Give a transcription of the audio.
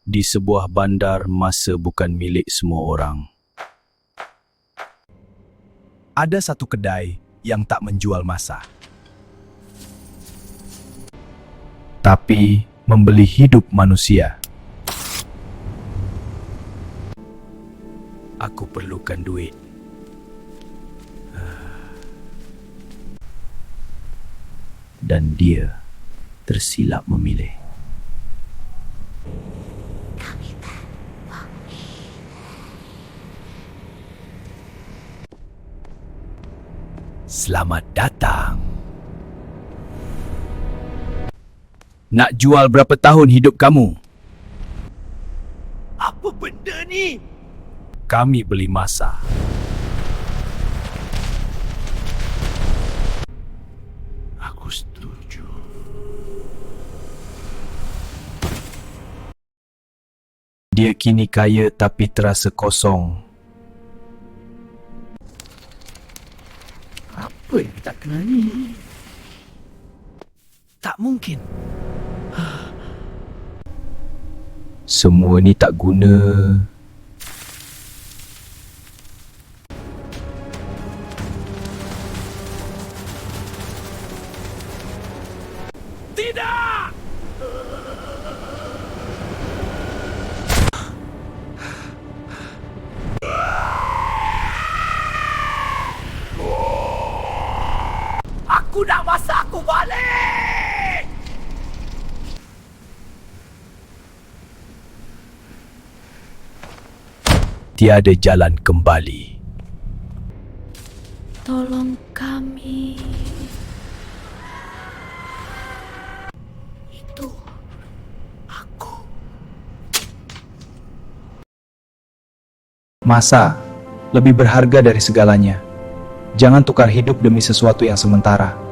di sebuah bandar, masa bukan milik semua orang. Ada satu kedai yang tak menjual masa, tapi membeli hidup manusia. Aku perlukan duit. Dan dia tersilap memilih. Selamat datang. Nak jual berapa tahun hidup kamu? Apa benda ni? Kami beli masa. Aku setuju. Dia kini kaya tapi terasa kosong. Apa yang tak kenal ni? Tak mungkin. Semua ni tak guna. Tidak! Aku nak masa aku balik! Tiada jalan kembali. Tolong kami. Itu aku. Masa lebih berharga dari segalanya. Jangan tukar hidup demi sesuatu yang sementara.